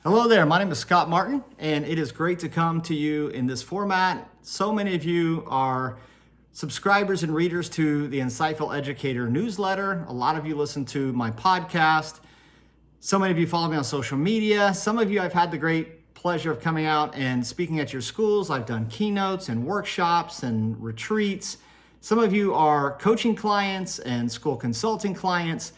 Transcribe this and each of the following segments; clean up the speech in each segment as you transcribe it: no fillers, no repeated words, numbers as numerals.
Hello there, my name is Scott Martin, and it is great to come to you in this format. So many of you are subscribers and readers to the Insightful Educator newsletter. A lot of you listen to my podcast. So many of you follow me on social media. Some of you I've had the great pleasure of coming out and speaking at your schools. I've done keynotes and workshops and retreats. Some of you are coaching clients and school consulting clients.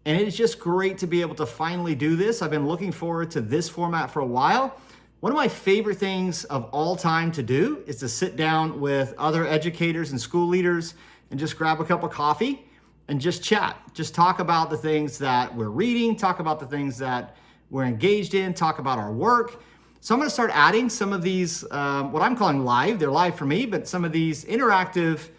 And it is just great to be able to finally do this. I've been looking forward to this format for a while. One of my favorite things of all time to do is to sit down with other educators and school leaders and just grab a cup of coffee and just chat. Just talk about the things that we're reading, talk about the things that we're engaged in, talk about our work. So I'm going to start adding some of these, what I'm calling live. They're live for me, but some of these interactive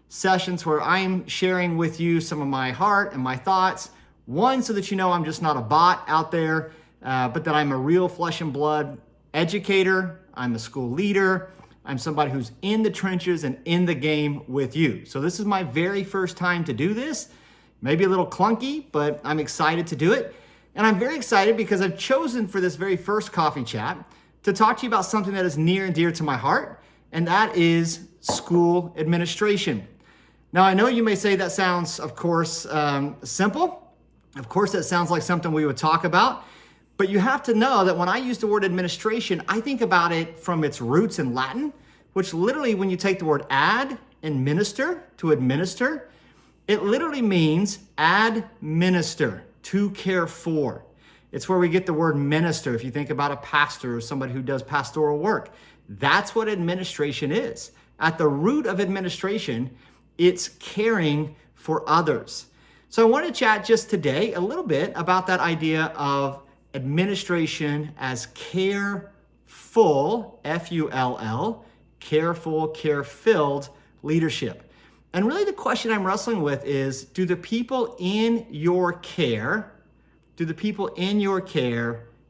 sessions where I'm sharing with you some of my heart and my thoughts. One, so that you know I'm just not a bot out there, but that I'm a real flesh and blood educator. I'm a school leader. I'm somebody who's in the trenches and in the game with you. So this is my very first time to do this. Maybe a little clunky, but I'm excited to do it. And I'm very excited because I've chosen for this very first coffee chat to talk to you about something that is near and dear to my heart, and that is school administration. Now, I know you may say that sounds, of course, simple. Of course, that sounds like something we would talk about, but you have to know that when I use the word administration, I think about it from its roots in Latin, which literally, when you take the word ad and minister, to administer, it literally means administer, to care for. It's where we get the word minister. If you think about a pastor or somebody who does pastoral work, that's what administration is. At the root of administration, it's caring for others. So I want to chat just today a little bit about that idea of administration as careful, F-U-L-L, careful, care-filled leadership. And really the question I'm wrestling with is, do the people in your care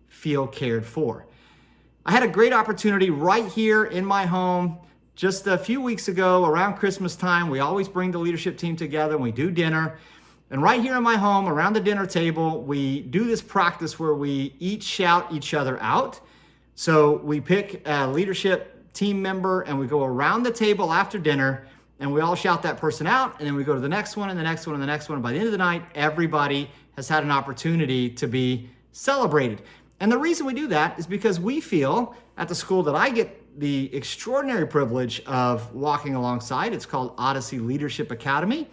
feel cared for? I had a great opportunity right here in my home just a few weeks ago around Christmas time. We always bring the leadership team together and we do dinner. And right here in my home, around the dinner table, we do this practice where we each shout each other out. So we pick a leadership team member and we go around the table after dinner and we all shout that person out. And then we go to the next one and the next one and the next one. And by the end of the night, everybody has had an opportunity to be celebrated. And the reason we do that is because we feel at the school that I get the extraordinary privilege of walking alongside, it's called Odyssey Leadership Academy.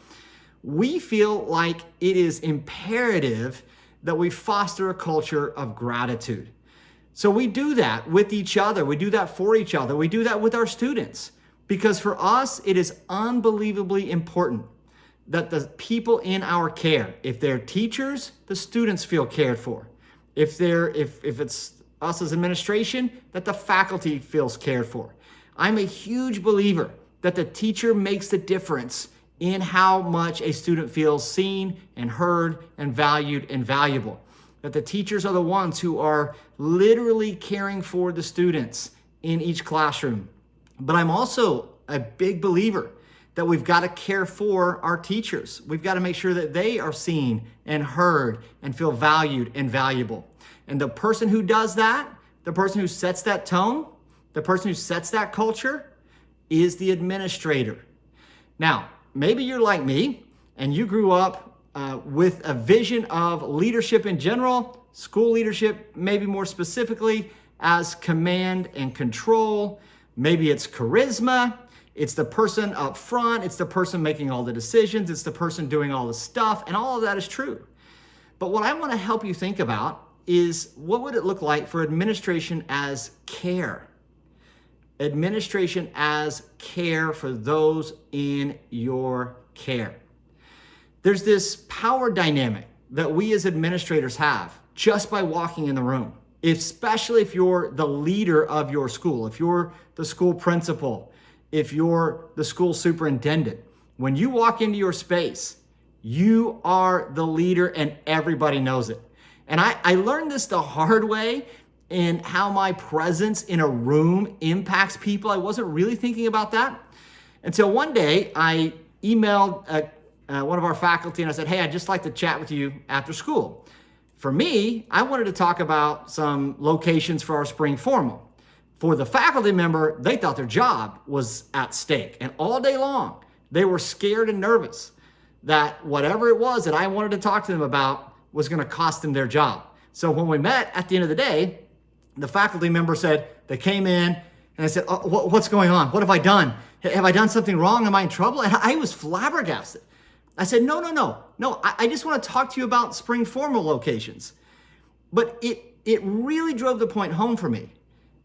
We feel like it is imperative that we foster a culture of gratitude. So we do that with each other. We do that for each other. We do that with our students. Because for us, it is unbelievably important that the people in our care, if they're teachers, the students feel cared for. If it's us as administration, that the faculty feels cared for. I'm a huge believer that the teacher makes the difference in how much a student feels seen and heard and valued and valuable. That the teachers are the ones who are literally caring for the students in each classroom. But I'm also a big believer that we've got to care for our teachers. We've got to make sure that they are seen and heard and feel valued and valuable. And the person who does that, the person who sets that tone, the person who sets that culture is the administrator. Now, maybe you're like me and you grew up with a vision of leadership in general, school leadership, maybe more specifically as command and control. Maybe it's charisma. It's the person up front. It's the person making all the decisions. It's the person doing all the stuff. And all of that is true. But what I want to help you think about is, what would it look like for administration as care? Administration as care for those in your care. There's this power dynamic that we as administrators have just by walking in the room, especially if you're the leader of your school, if you're the school principal, if you're the school superintendent. When you walk into your space, you are the leader and everybody knows it. And I learned this the hard way in how my presence in a room impacts people. I wasn't really thinking about that until one day I emailed one of our faculty and I said, hey, I'd just like to chat with you after school. For me, I wanted to talk about some locations for our spring formal. For the faculty member, they thought their job was at stake. And all day long, they were scared and nervous that whatever it was that I wanted to talk to them about was going to cost them their job. So when we met at the end of the day, the faculty member said, they came in and I said, what's going on? What have I done? Have I done something wrong? Am I in trouble? And I was flabbergasted. I said, no. I just want to talk to you about spring formal locations. But it really drove the point home for me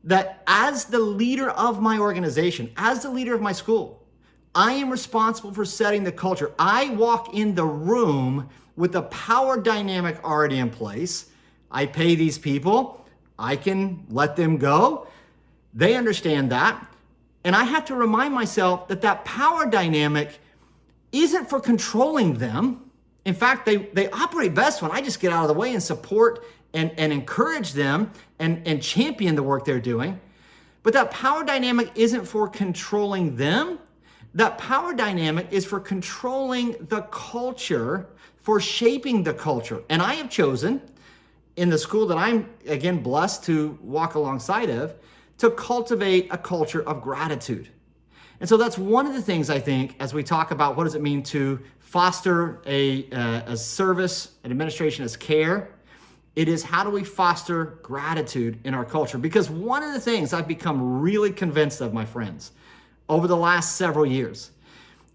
that as the leader of my organization, as the leader of my school, I am responsible for setting the culture. I walk in the room with the power dynamic already in place. I pay these people. I can let them go. They understand that. And I have to remind myself that that power dynamic isn't for controlling them. In fact, they operate best when I just get out of the way and support and encourage them and champion the work they're doing. But that power dynamic isn't for controlling them. That power dynamic is for controlling the culture, for shaping the culture. And I have chosen, in the school that I'm, again, blessed to walk alongside of, to cultivate a culture of gratitude. And so that's one of the things I think as we talk about what does it mean to foster a service, an administration as care, it is how do we foster gratitude in our culture? Because one of the things I've become really convinced of, my friends, over the last several years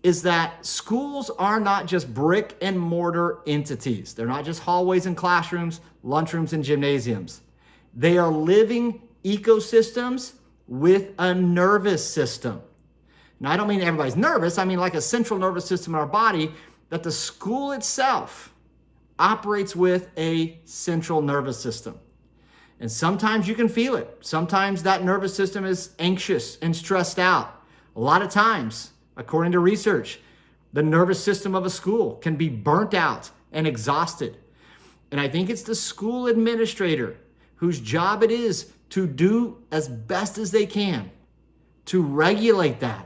is that schools are not just brick and mortar entities. They're not just hallways and classrooms, lunchrooms and gymnasiums. They are living ecosystems with a nervous system. Now, I don't mean everybody's nervous. I mean like a central nervous system in our body that the school itself operates with a central nervous system. And sometimes you can feel it. Sometimes that nervous system is anxious and stressed out. A lot of times, according to research, the nervous system of a school can be burnt out and exhausted. And I think it's the school administrator whose job it is to do as best as they can to regulate that.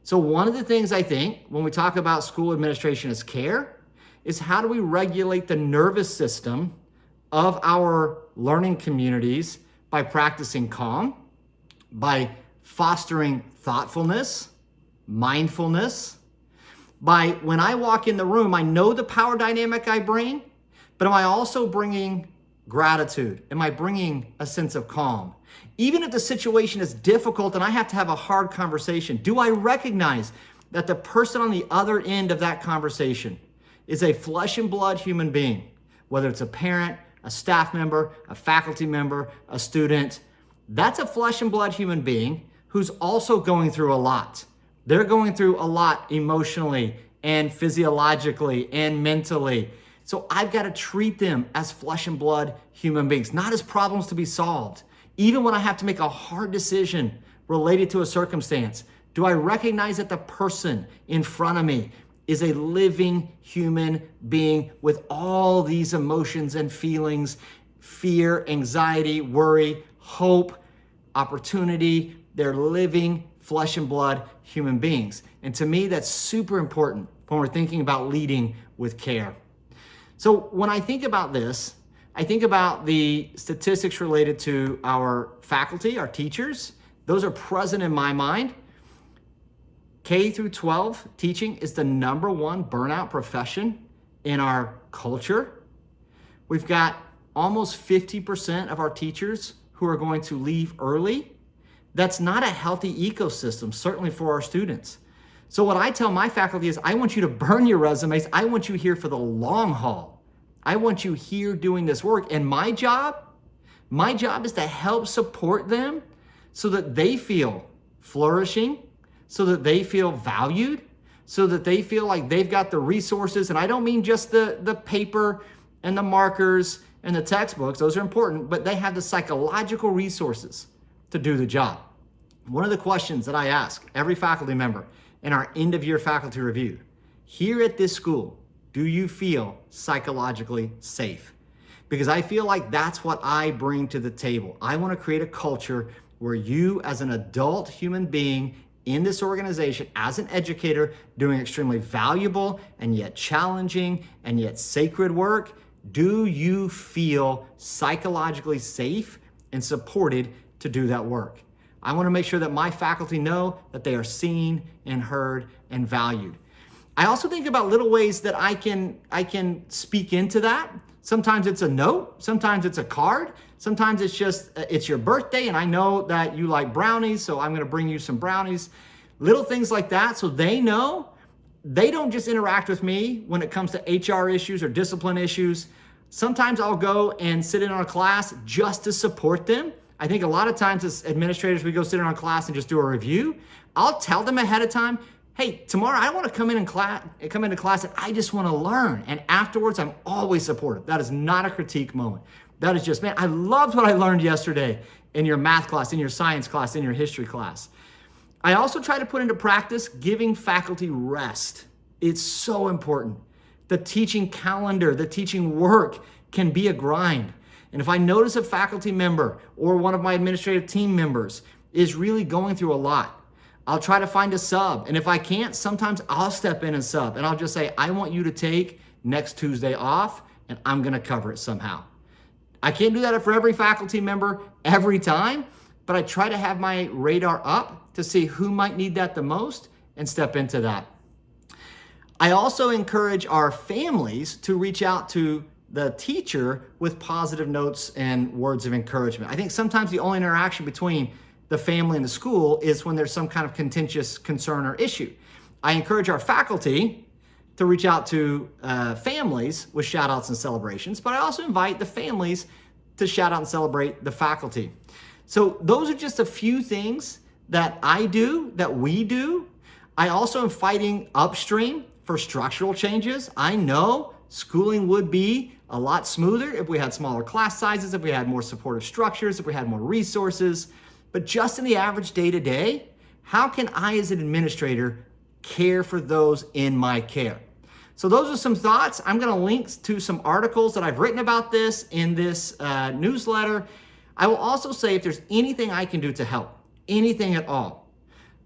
So one of the things I think when we talk about school administration as care is how do we regulate the nervous system of our learning communities by practicing calm, by fostering thoughtfulness, mindfulness, by when I walk in the room, I know the power dynamic I bring, but am I also bringing gratitude? Am I bringing a sense of calm? Even if the situation is difficult and I have to have a hard conversation, do I recognize that the person on the other end of that conversation is a flesh and blood human being, whether it's a parent, a staff member, a faculty member, a student? That's a flesh and blood human being who's also going through a lot. They're going through a lot emotionally and physiologically and mentally. So I've got to treat them as flesh and blood human beings, not as problems to be solved. Even when I have to make a hard decision related to a circumstance, do I recognize that the person in front of me is a living human being with all these emotions and feelings, fear, anxiety, worry, hope, opportunity? They're living flesh and blood human beings. And to me, that's super important when we're thinking about leading with care. So when I think about this, I think about the statistics related to our faculty, our teachers. Those are present in my mind. K through 12 teaching is the #1 burnout profession in our culture. We've got almost 50% of our teachers who are going to leave early. That's not a healthy ecosystem, certainly for our students. So what I tell my faculty is I want you to burn your resumes. I want you here for the long haul. I want you here doing this work. And my job is to help support them so that they feel flourishing, so that they feel valued, so that they feel like they've got the resources. And I don't mean just the paper and the markers and the textbooks. Those are important, but they have the psychological resources to do the job. One of the questions that I ask every faculty member in our end of year faculty review, here at this school, do you feel psychologically safe? Because I feel like that's what I bring to the table. I want to create a culture where you as an adult human being in this organization, as an educator, doing extremely valuable and yet challenging and yet sacred work, Do you feel psychologically safe and supported to do that work? I want to make sure that my faculty know that they are seen and heard and valued. I also think about little ways that I can speak into that. Sometimes it's a note, sometimes it's a card, sometimes it's just, it's your birthday and I know that you like brownies, so I'm gonna bring you some brownies. Little things like that, so they know they don't just interact with me when it comes to HR issues or discipline issues. Sometimes I'll go and sit in on a class just to support them. I think a lot of times as administrators, we go sit in on a class and just do a review. I'll tell them ahead of time, hey, tomorrow I want to come into class and I just want to learn. And afterwards, I'm always supportive. That is not a critique moment. That is just, man, I loved what I learned yesterday in your math class, in your science class, in your history class. I also try to put into practice giving faculty rest. It's so important. The teaching calendar, the teaching work can be a grind. And if I notice a faculty member or one of my administrative team members is really going through a lot, I'll try to find a sub. And if I can't, sometimes I'll step in and sub. And I'll just say, I want you to take next Tuesday off and I'm gonna cover it somehow. I can't do that for every faculty member every time, but I try to have my radar up to see who might need that the most and step into that. I also encourage our families to reach out to the teacher with positive notes and words of encouragement. I think sometimes the only interaction between the family and the school is when there's some kind of contentious concern or issue. I encourage our faculty to reach out to families with shout outs and celebrations, but I also invite the families to shout out and celebrate the faculty. So those are just a few things that I do, that we do. I also am fighting upstream for structural changes. I know schooling would be a lot smoother if we had smaller class sizes, if we had more supportive structures, if we had more resources. But just in the average day-to-day, how can I as an administrator care for those in my care? So those are some thoughts. I'm gonna link to some articles that I've written about this in this newsletter. I will also say if there's anything I can do to help, anything at all,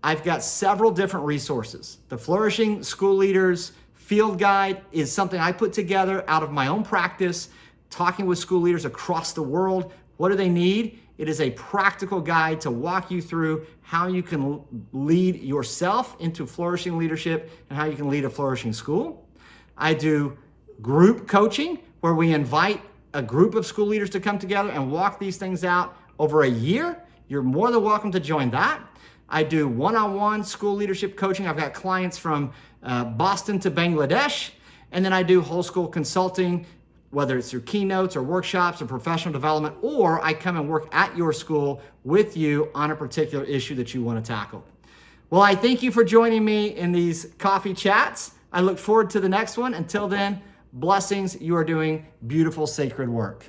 I've got several different resources. The Flourishing School Leaders Field Guide is something I put together out of my own practice, talking with school leaders across the world. What do they need? It is a practical guide to walk you through how you can lead yourself into flourishing leadership and how you can lead a flourishing school. I do group coaching where we invite a group of school leaders to come together and walk these things out over a year. You're more than welcome to join that. I do one-on-one school leadership coaching. I've got clients from Boston to Bangladesh. And then I do whole school consulting, whether it's through keynotes or workshops or professional development, or I come and work at your school with you on a particular issue that you want to tackle. Well, I thank you for joining me in these coffee chats. I look forward to the next one. Until then, blessings. You are doing beautiful, sacred work.